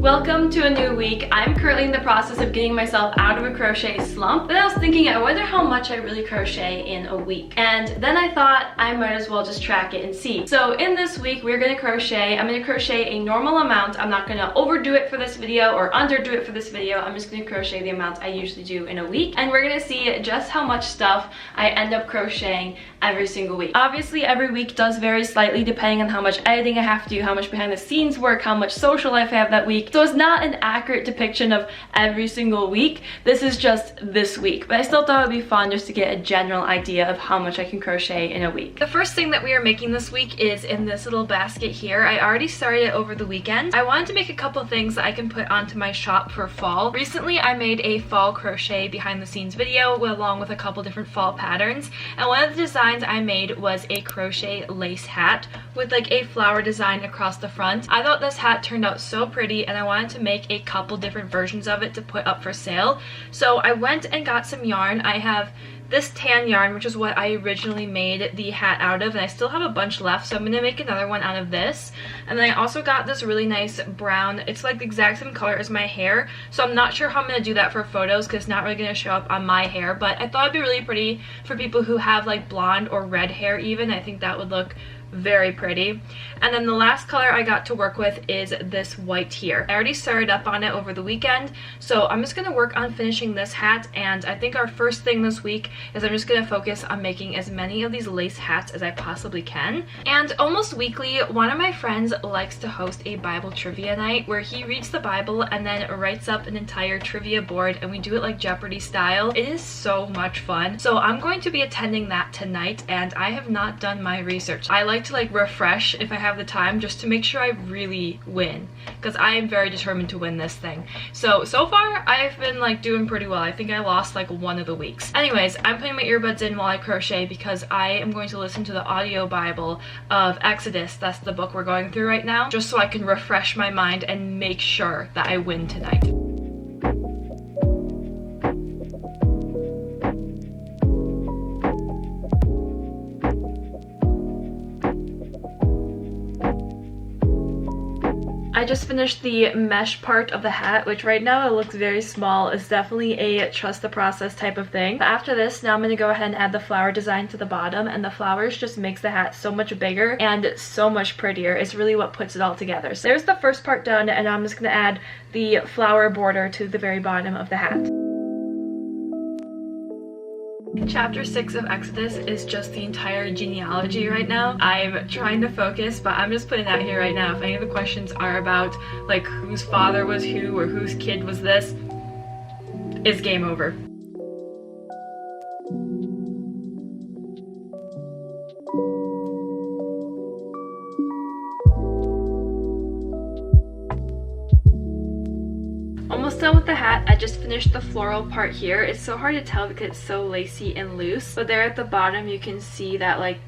Welcome to a new week. I'm currently in the process of getting myself out of a crochet slump. Then I was thinking, I wonder how much I really crochet in a week. And then I thought I might as well just track it and see. So in this week, we're gonna crochet. I'm gonna crochet a normal amount. I'm not gonna overdo it for this video or underdo it for this video. I'm just gonna crochet the amount I usually do in a week. And we're gonna see just how much stuff I end up crocheting every single week. Obviously, every week does vary slightly depending on how much editing I have to do, how much behind the scenes work, how much social life I have that week. So it's not an accurate depiction of every single week. This is just this week. But I still thought it would be fun just to get a general idea of how much I can crochet in a week. The first thing that we are making this week is in this little basket here. I already started it over the weekend. I wanted to make a couple things that I can put onto my shop for fall. Recently, I made a fall crochet behind the scenes video along with a couple different fall patterns. And one of the designs I made was a crochet lace hat with like a flower design across the front. I thought this hat turned out so pretty and I wanted to make a couple different versions of it to put up for sale. So I went and got some yarn. I have this tan yarn, which is what I originally made the hat out of, and I still have a bunch left, so I'm gonna make another one out of this. And then I also got this really nice brown, it's like the exact same color as my hair, so I'm not sure how I'm gonna do that for photos because it's not really gonna show up on my hair, but I thought it'd be really pretty for people who have like blonde or red hair even. I think that would look very pretty. And then the last color I got to work with is this white here. I already started up on it over the weekend, so I'm just gonna work on finishing this hat. And I think our first thing this week is I'm just gonna focus on making as many of these lace hats as I possibly can. And almost weekly, one of my friends likes to host a Bible trivia night where he reads the Bible and then writes up an entire trivia board, and we do it like Jeopardy style. It is so much fun. So I'm going to be attending that tonight, and I have not done my research. I like to like refresh if I have the time just to make sure I really win, because I am very determined to win this thing. So far I've been like doing pretty well. I think I lost like one of the weeks. Anyways, I'm putting my earbuds in while I crochet because I am going to listen to the audio Bible of Exodus. That's the book we're going through right now, just so I can refresh my mind and make sure that I win tonight. I just finished the mesh part of the hat, which right now it looks very small. It's definitely a trust the process type of thing. But after this, now I'm going to go ahead and add the flower design to the bottom, and the flowers just makes the hat so much bigger and so much prettier. It's really what puts it all together. So there's the first part done, and I'm just going to add the flower border to the very bottom of the hat. Chapter 6 of Exodus is just the entire genealogy right now. I'm trying to focus, but I'm just putting that here right now. If any of the questions are about like whose father was who or whose kid was this, it's game over. Almost done with the hat. I just finished the floral part here. It's so hard to tell because it's so lacy and loose, but there at the bottom you can see that like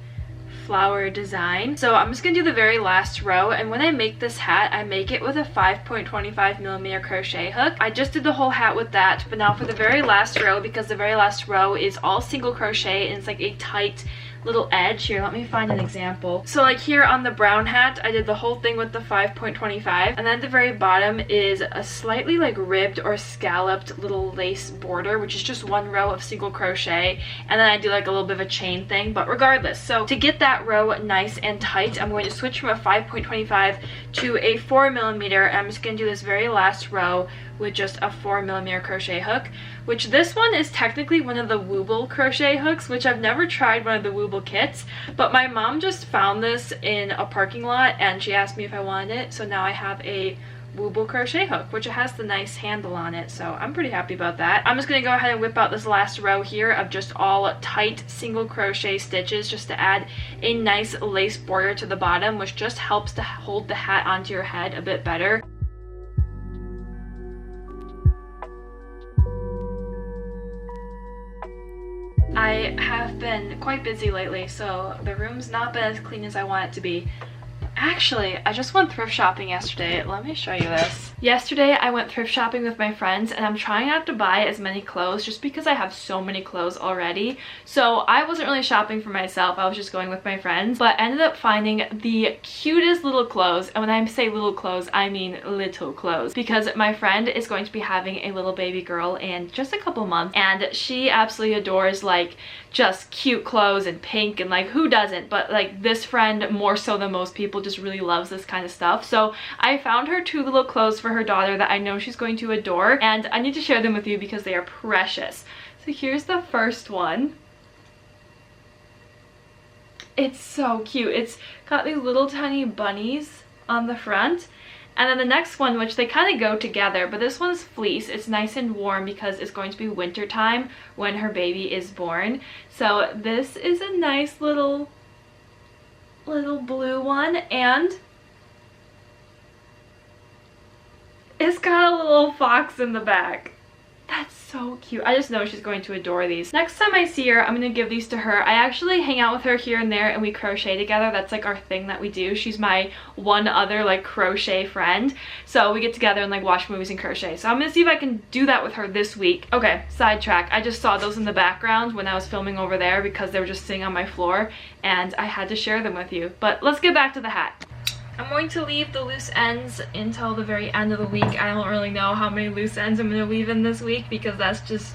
flower design. So I'm just gonna do the very last row, and when I make this hat, I make it with a 5.25mm crochet hook. I just did the whole hat with that, but now for the very last row, because the very last row is all single crochet and it's like a tight little edge. Here, let me find an example. So like here on the brown hat, I did the whole thing with the 5.25, and then at the very bottom is a slightly like ribbed or scalloped little lace border, which is just one row of single crochet, and then I do like a little bit of a chain thing. But regardless, so to get that row nice and tight, I'm going to switch from a 5.25 to a 4mm, and I'm just going to do this very last row with just a 4mm crochet hook, which this one is technically one of the Wooble crochet hooks, which I've never tried one of the Wooble kits, but my mom just found this in a parking lot and she asked me if I wanted it, so now I have a Wooble crochet hook, which has the nice handle on it, so I'm pretty happy about that. I'm just going to go ahead and whip out this last row here of just all tight single crochet stitches just to add a nice lace border to the bottom, which just helps to hold the hat onto your head a bit better. I have been quite busy lately, so the room's not been as clean as I want it to be. Actually, I just went thrift shopping yesterday. Let me show you this. Yesterday, I went thrift shopping with my friends, and I'm trying not to buy as many clothes just because I have so many clothes already. So I wasn't really shopping for myself. I was just going with my friends, but ended up finding the cutest little clothes. And when I say little clothes, I mean little clothes, because my friend is going to be having a little baby girl in just a couple months, and she absolutely adores like just cute clothes and pink, and like who doesn't, but like this friend more so than most people just really loves this kind of stuff. So I found her 2 little clothes for her daughter that I know she's going to adore, and I need to share them with you because they are precious. So here's the first one. It's so cute. It's got these little tiny bunnies on the front. And then the next one, which they kind of go together, but this one's fleece. It's nice and warm because it's going to be winter time when her baby is born. So this is a nice little blue one, and it's got a little fox in the back. That's so cute. I just know she's going to adore these. Next time I see her, I'm going to give these to her. I actually hang out with her here and there, and we crochet together. That's like our thing that we do. She's my one other like crochet friend. So we get together and like watch movies and crochet. So I'm going to see if I can do that with her this week. Okay, sidetrack. I just saw those in the background when I was filming over there because they were just sitting on my floor, and I had to share them with you. But let's get back to the hat. I'm going to leave the loose ends until the very end of the week. I don't really know how many loose ends I'm going to leave in this week because that's just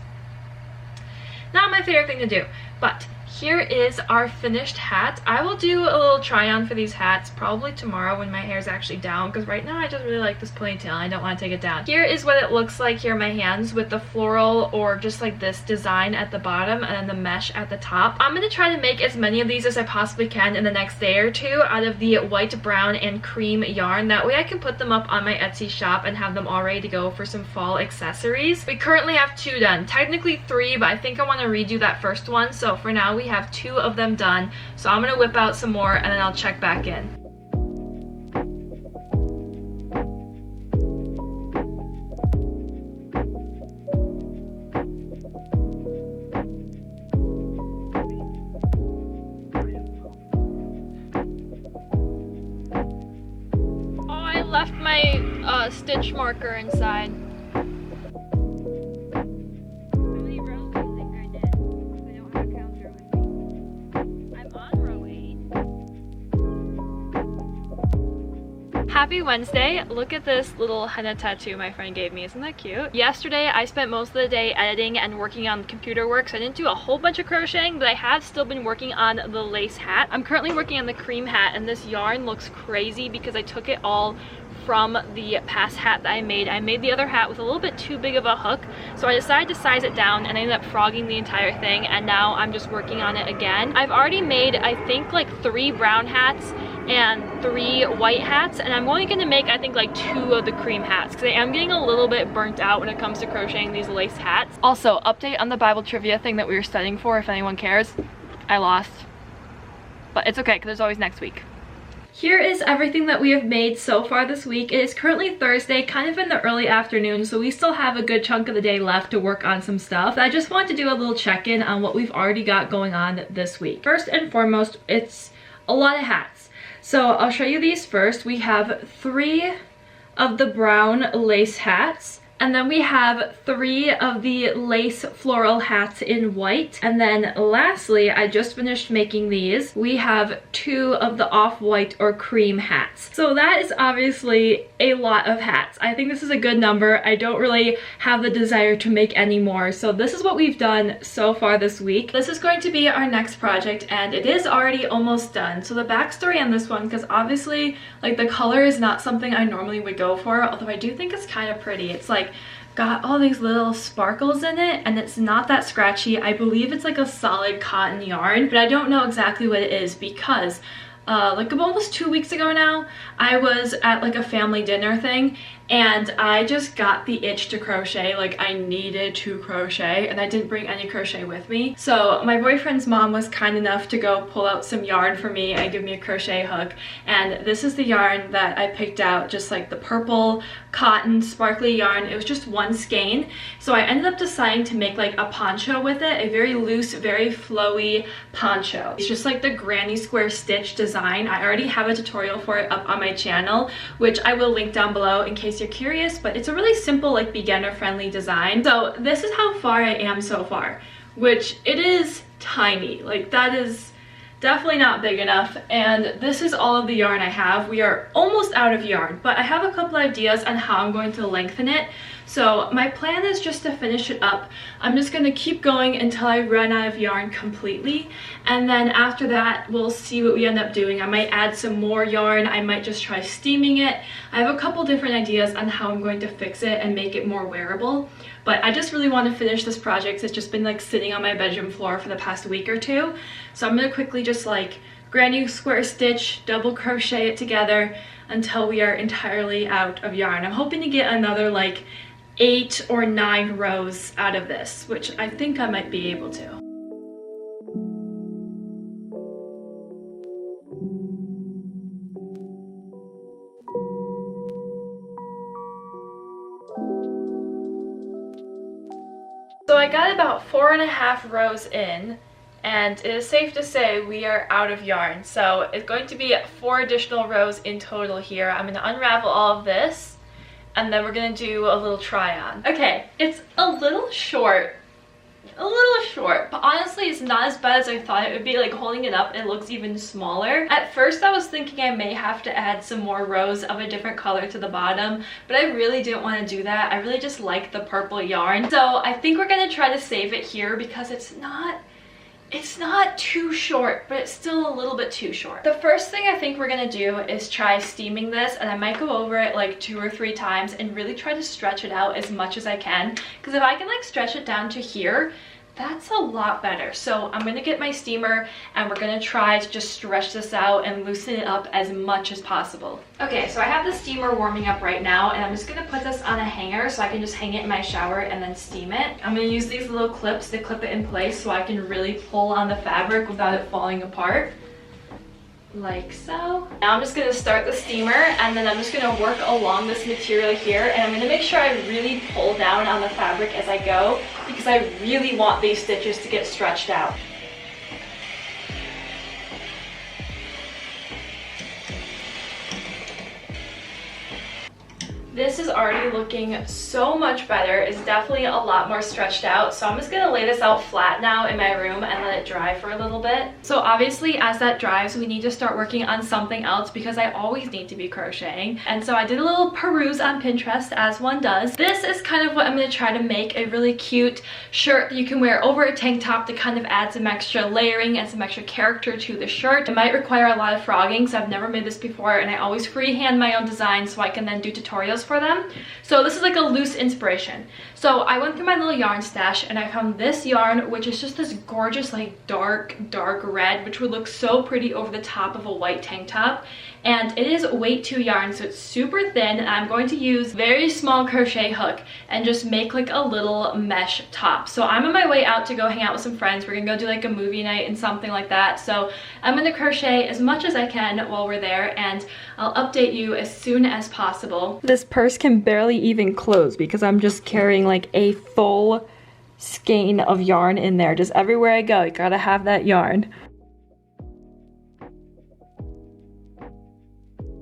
not my favorite thing to do. But here is our finished hat. I will do a little try on for these hats probably tomorrow when my hair is actually down, because right now I just really like this ponytail. I don't want to take it down. Here is what it looks like here in my hands with the floral or just like this design at the bottom and then the mesh at the top. I'm going to try to make as many of these as I possibly can in the next day or two out of the white, brown, and cream yarn. That way I can put them up on my Etsy shop and have them all ready to go for some fall accessories. We currently have 2 done. Technically 3, but I think I want to redo that first one. So for now we have 2 of them done. So I'm going to whip out some more and then I'll check back in. Oh, I left my stitch marker inside. Happy Wednesday. Look at this little henna tattoo my friend gave me. Isn't that cute? Yesterday I spent most of the day editing and working on computer work, so I didn't do a whole bunch of crocheting, but I have still been working on the lace hat. I'm currently working on the cream hat, and this yarn looks crazy because I took it all from the past hat that I made. I made the other hat with a little bit too big of a hook, so I decided to size it down and I ended up frogging the entire thing, and now I'm just working on it again. I've already made, I think, like 3 brown hats and 3 white hats, and I'm only going to make, I think, like 2 of the cream hats because I am getting a little bit burnt out when it comes to crocheting these lace hats. Also, update on the Bible trivia thing that we were studying for, if anyone cares. I lost, but it's okay because there's always next week. Here is everything that we have made so far this week. It is currently Thursday, kind of in the early afternoon, so we still have a good chunk of the day left to work on some stuff. I just want to do a little check-in on what we've already got going on this week. First and foremost, it's a lot of hats. So I'll show you these first. We have 3 of the brown lace hats. And then we have 3 of the lace floral hats in white. And then lastly, I just finished making these. We have 2 of the off-white or cream hats. So that is obviously a lot of hats. I think this is a good number. I don't really have the desire to make any more. So this is what we've done so far this week. This is going to be our next project, and it is already almost done. So the backstory on this one, because obviously like the color is not something I normally would go for, although I do think it's kind of pretty. It's like got all these little sparkles in it, and it's not that scratchy. I believe it's like a solid cotton yarn, but I don't know exactly what it is because like almost 2 weeks ago now, I was at like a family dinner thing, and I just got the itch to crochet. Like I needed to crochet, and I didn't bring any crochet with me. So my boyfriend's mom was kind enough to go pull out some yarn for me and give me a crochet hook, and this is the yarn that I picked out, just like the purple cotton sparkly yarn. It was just 1 skein, so I ended up deciding to make like a poncho with it, a very loose, very flowy poncho. It's just like the granny square stitch design design. I already have a tutorial for it up on my channel, which I will link down below in case you're curious, but it's a really simple, like, beginner friendly design. So this is how far I am so far, which it is tiny. Like, that is definitely not big enough, and this is all of the yarn I have. We are almost out of yarn, but I have a couple ideas on how I'm going to lengthen it. So my plan is just to finish it up. I'm just going to keep going until I run out of yarn completely, and then after that we'll see what we end up doing. I might add some more yarn, I might just try steaming it. I have a couple different ideas on how I'm going to fix it and make it more wearable, but I just really want to finish this project. It's just been like sitting on my bedroom floor for the past week or two, so I'm going to quickly just like granny square stitch, double crochet it together until we are entirely out of yarn. I'm hoping to get another like 8 or 9 rows out of this, which I think I might be able to. So I got about 4.5 rows in, and it is safe to say we are out of yarn. So it's going to be 4 additional rows in total here. I'm going to unravel all of this, and then we're going to do a little try on. Okay, it's a little short, but honestly it's not as bad as I thought it would be. Like, holding it up, it looks even smaller. At first I was thinking I may have to add some more rows of a different color to the bottom, but I really didn't want to do that. I really just like the purple yarn. So I think we're going to try to save it here because it's not too short, but it's still a little bit too short. The first thing I think we're gonna do is try steaming this, and I might go over it like 2 or 3 times and really try to stretch it out as much as I can, because if I can like stretch it down to here, that's a lot better. So I'm gonna get my steamer and we're gonna try to just stretch this out and loosen it up as much as possible. Okay, so I have the steamer warming up right now, and I'm just gonna put this on a hanger so I can just hang it in my shower and then steam it. I'm gonna use these little clips to clip it in place so I can really pull on the fabric without it falling apart. Like so. Now I'm just going to start the steamer, and then I'm just going to work along this material here, and I'm going to make sure I really pull down on the fabric as I go, because I really want these stitches to get stretched out. This is already looking so much better. It's definitely a lot more stretched out. So I'm just gonna lay this out flat now in my room and let it dry for a little bit. So obviously as that dries, we need to start working on something else because I always need to be crocheting. And so I did a little peruse on Pinterest, as one does. This is kind of what I'm gonna try to make, a really cute shirt that you can wear over a tank top to kind of add some extra layering and some extra character to the shirt. It might require a lot of frogging, so I've never made this before, and I always freehand my own designs so I can then do tutorials for them. So this is like a loose inspiration. So I went through my little yarn stash and I found this yarn, which is just this gorgeous like dark red, which would look so pretty over the top of a white tank top. And it is weight 2 yarn, so it's super thin, and I'm going to use very small crochet hook and just make like a little mesh top. So I'm on my way out to go hang out with some friends. We're gonna go do like a movie night and something like that. So I'm gonna crochet as much as I can while we're there, and I'll update you as soon as possible. This purse can barely even close because I'm just carrying like a full skein of yarn in there. Just everywhere I go, you gotta have that yarn.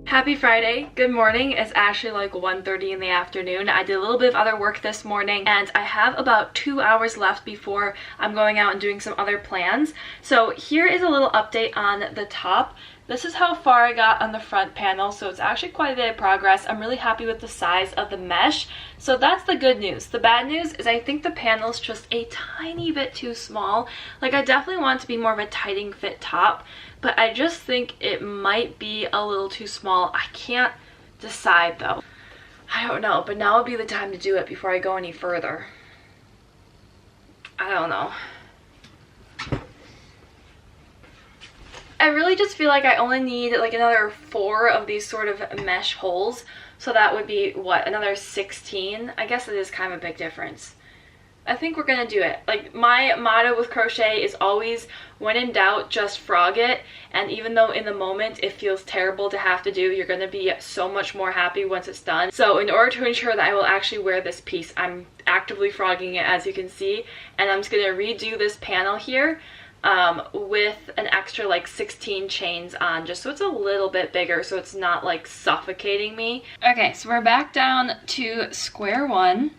Happy Friday. Good morning. It's actually like 1:30 in the afternoon. I did a little bit of other work this morning, and I have about 2 hours left before I'm going out and doing some other plans. So here is a little update on the top. This is how far I got on the front panel, so it's actually quite a bit of progress. I'm really happy with the size of the mesh. So that's the good news. The bad news is I think the panel's just a tiny bit too small. Like, I definitely want it to be more of a tighting fit top, but I just think it might be a little too small. I can't decide though. I don't know, but now would be the time to do it before I go any further. I don't know. I really just feel like I only need like another 4 of these sort of mesh holes. So that would be, what, another 16? I guess it is kind of a big difference. I think we're gonna do it. Like, my motto with crochet is always, when in doubt, just frog it. And even though in the moment it feels terrible to have to do, you're gonna be so much more happy once it's done. So in order to ensure that I will actually wear this piece, I'm actively frogging it, as you can see. And I'm just gonna redo this panel here. with an extra like 16 chains on, just so it's a little bit bigger, so it's not like suffocating me. Okay, so we're back down to square one,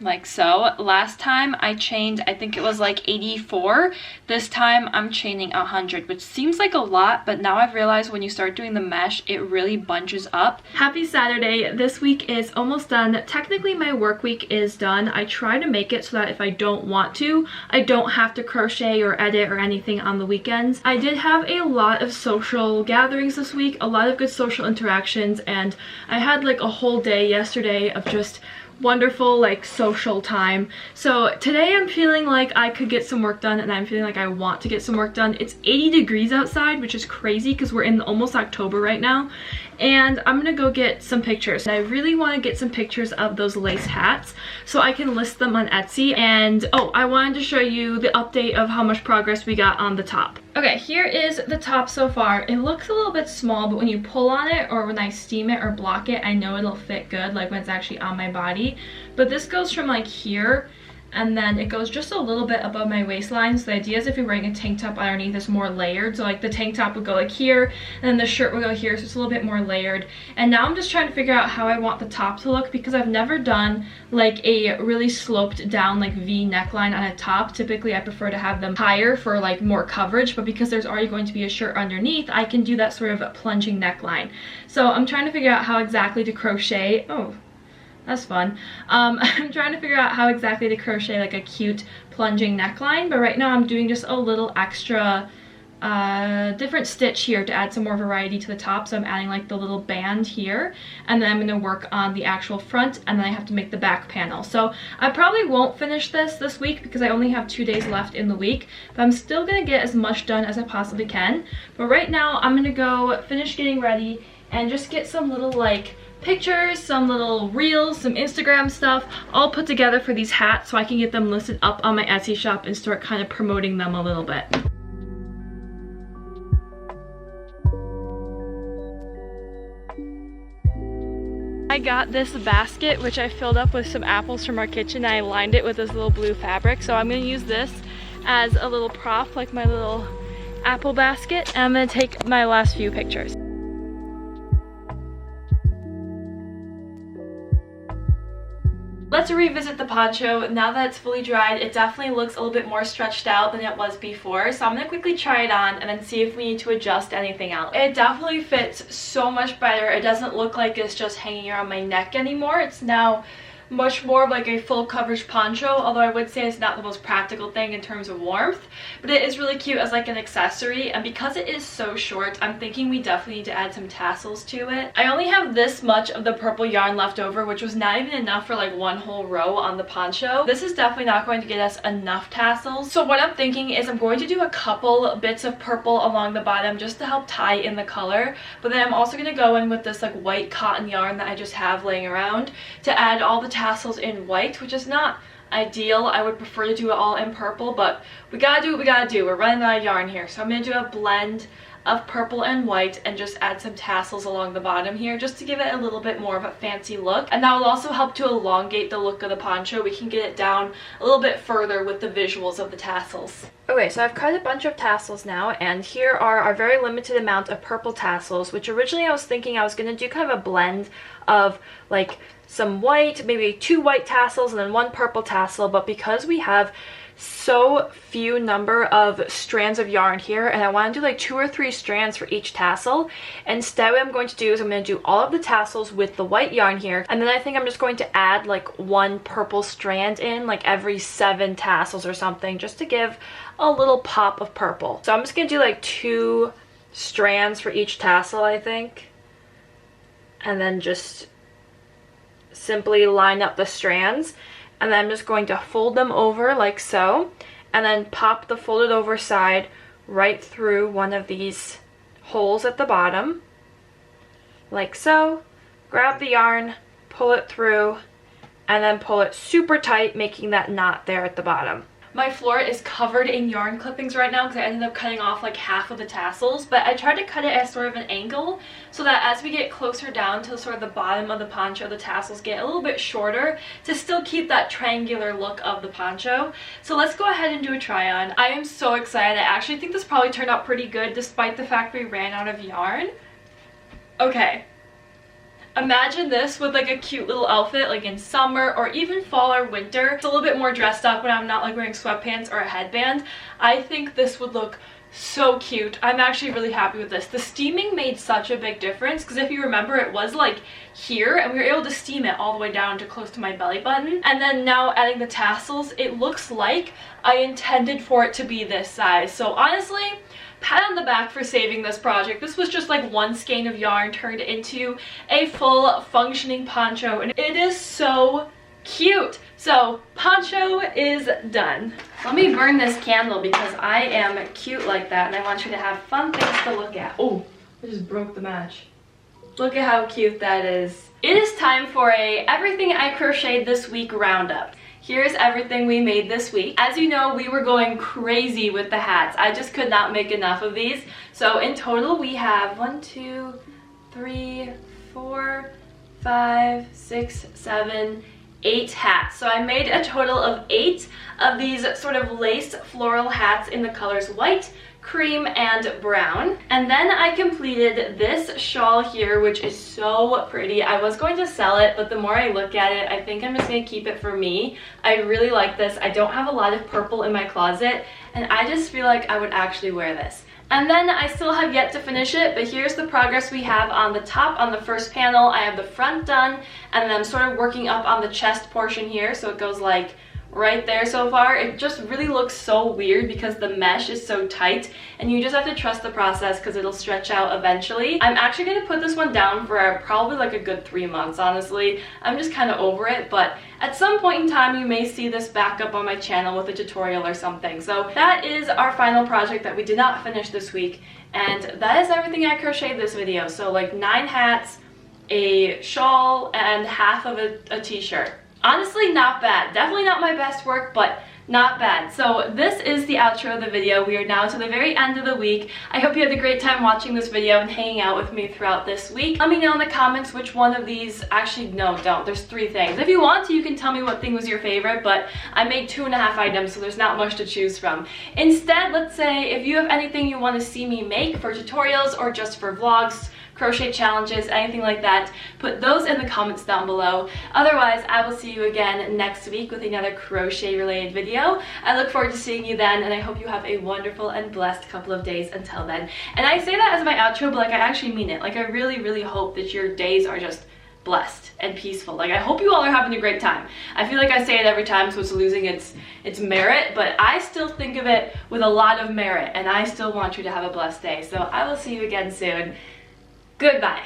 like so. Last time I chained, I think it was like 84. This time I'm chaining 100, which seems like a lot, but now I've realized when you start doing the mesh, it really bunches up. Happy Saturday. This week is almost done. Technically my work week is done. I try to make it so that if I don't want to, I don't have to crochet or edit or anything on the weekends. I did have a lot of social gatherings this week, a lot of good social interactions, and I had like a whole day yesterday of just wonderful like social time. So today I'm feeling like I could get some work done, and I'm feeling like I want to get some work done. It's 80 degrees outside, which is crazy because we're in almost October right now, and I'm gonna go get some pictures. And I really want to get some pictures of those lace hats so I can list them on Etsy. And oh, I wanted to show you the update of how much progress we got on the top. Okay, here is the top so far. It looks a little bit small, but when you pull on it or when I steam it or block it, I know it'll fit good, like when it's actually on my body. But this goes from like here, and then it goes just a little bit above my waistline. So the idea is if you're wearing a tank top underneath, it's more layered. So like the tank top would go like here, and then the shirt would go here, so it's a little bit more layered. And now I'm just trying to figure out how I want the top to look, because I've never done like a really sloped down like V neckline on a top. Typically I prefer to have them higher for like more coverage, but because there's already going to be a shirt underneath, I can do that sort of plunging neckline. So I'm trying to figure out how exactly to crochet. Oh, that's fun. I'm trying to figure out how exactly to crochet like a cute plunging neckline, but right now I'm doing just a little extra different stitch here to add some more variety to the top. So I'm adding like the little band here, and then I'm going to work on the actual front, and then I have to make the back panel. So I probably won't finish this week because I only have 2 days left in the week, but I'm still going to get as much done as I possibly can. But right now I'm going to go finish getting ready and just get some little like pictures, some little reels, some Instagram stuff all put together for these hats so I can get them listed up on my Etsy shop and start kind of promoting them a little bit. I got this basket, which I filled up with some apples from our kitchen, and I lined it with this little blue fabric. So I'm going to use this as a little prop, like my little apple basket, and I'm going to take my last few pictures. Let's revisit the poncho. Now that it's fully dried, it definitely looks a little bit more stretched out than it was before. So I'm gonna quickly try it on and then see if we need to adjust anything else. It definitely fits so much better. It doesn't look like it's just hanging around my neck anymore. It's now much more of like a full coverage poncho, although I would say it's not the most practical thing in terms of warmth, but it is really cute as like an accessory. And because it is so short, I'm thinking we definitely need to add some tassels to it. I only have this much of the purple yarn left over, which was not even enough for like one whole row on the poncho. This is definitely not going to get us enough tassels. So what I'm thinking is I'm going to do a couple bits of purple along the bottom just to help tie in the color, but then I'm also going to go in with this like white cotton yarn that I just have laying around to add all the tassels in white, which is not ideal. I would prefer to do it all in purple, but we gotta do what we gotta do. We're running out of yarn here, so I'm gonna do a blend of purple and white and just add some tassels along the bottom here just to give it a little bit more of a fancy look. And that will also help to elongate the look of the poncho. We can get it down a little bit further with the visuals of the tassels. Okay, so I've cut a bunch of tassels now, and here are our very limited amount of purple tassels, which originally I was thinking I was going to do kind of a blend of like some white, maybe 2 white tassels and then 1 purple tassel, but because we have so few number of strands of yarn here, and I want to do like 2 or 3 strands for each tassel, instead what I'm going to do is I'm going to do all of the tassels with the white yarn here, and then I think I'm just going to add like 1 purple strand in like every 7 tassels or something, just to give a little pop of purple. So I'm just going to do like 2 strands for each tassel, I think, and then just simply line up the strands, and then I'm just going to fold them over like so, and then pop the folded over side right through one of these holes at the bottom like so. Grab the yarn, pull it through, and then pull it super tight, making that knot there at the bottom. My floor is covered in yarn clippings right now because I ended up cutting off like half of the tassels, but I tried to cut it at sort of an angle so that as we get closer down to sort of the bottom of the poncho, the tassels get a little bit shorter to still keep that triangular look of the poncho. So let's go ahead and do a try on. I am so excited. I actually think this probably turned out pretty good despite the fact we ran out of yarn. Okay. Imagine this with like a cute little outfit like in summer or even fall or winter. It's a little bit more dressed up when I'm not like wearing sweatpants or a headband. I think this would look so cute. I'm actually really happy with this. The steaming made such a big difference because if you remember, it was like here and we were able to steam it all the way down to close to my belly button. And then now adding the tassels, it looks like I intended for it to be this size. So honestly, pat on the back for saving this project. This was just like one skein of yarn turned into a full functioning poncho and it is so cute. So poncho is done. Let me burn this candle because I am cute like that and I want you to have fun things to look at. Oh, I just broke the match. Look at how cute that is. It is time for a everything I crocheted this week roundup. Here's everything we made this week. As you know, we were going crazy with the hats. I just could not make enough of these. So in total, we have 1, 2, 3, 4, 5, 6, 7, 8 hats. So I made a total of 8 of these sort of lace floral hats in the colors white, cream, and brown. And then I completed this shawl here, which is so pretty. I was going to sell it, but the more I look at it, I think I'm just going to keep it for me. I really like this. I don't have a lot of purple in my closet, and I just feel like I would actually wear this. And then I still have yet to finish it, but here's the progress we have on the top. On the first panel, I have the front done, and then I'm sort of working up on the chest portion here, so it goes like right there so far. It just really looks so weird because the mesh is so tight and you just have to trust the process because it'll stretch out eventually. I'm actually going to put this one down for probably like a good 3 months, honestly. I'm just kind of over it, but at some point in time you may see this back up on my channel with a tutorial or something. So that is our final project that we did not finish this week, and that is everything I crocheted this video. So like 9 hats, a shawl, and half of a t-shirt. Honestly, not bad. Definitely not my best work, but not bad. So this is the outro of the video. We are now to the very end of the week. I hope you had a great time watching this video and hanging out with me throughout this week. Let me know in the comments which one of these, actually no, don't. There's 3 things. If you want to, you can tell me what thing was your favorite, but I made 2.5 items, so there's not much to choose from. Instead, let's say if you have anything you want to see me make for tutorials or just for vlogs, crochet challenges, anything like that, put those in the comments down below. Otherwise, I will see you again next week with another crochet related video. I look forward to seeing you then, and I hope you have a wonderful and blessed couple of days until then. And I say that as my outro, but like I actually mean it. Like I really, really hope that your days are just blessed and peaceful. Like I hope you all are having a great time. I feel like I say it every time, so it's losing its merit, but I still think of it with a lot of merit, and I still want you to have a blessed day. So I will see you again soon. Goodbye.